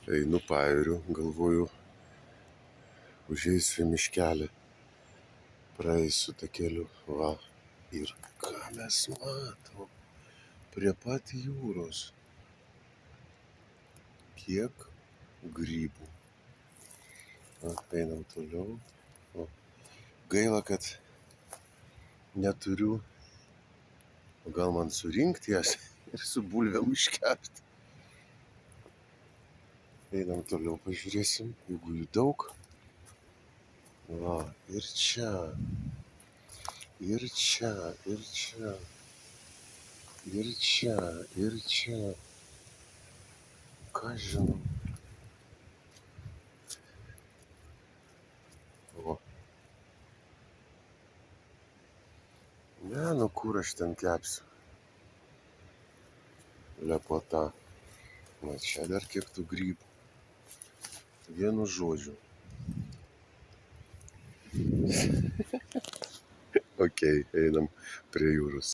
Einu pajūriu, galvoju, užeisiu į miškelį, praeisiu takeliu, va. Ir ką mes matom prie pat jūros? Kiek grybų. Va, einam toliau. O, gaila, kad neturiu, gal man surinkti jas ir su bulvėm iškepti. Einam toliau, pažiūrėsim, jeigu jų daug. Va, ir čia, ir čia, ir čia, ir čia, ir čia. Ką žinau. O. Ne, nu kur aš ten kepsiu. Lepota. Va čia dar kiek tų grybų. Vienu žodžiu. Okei, einam prie jūros.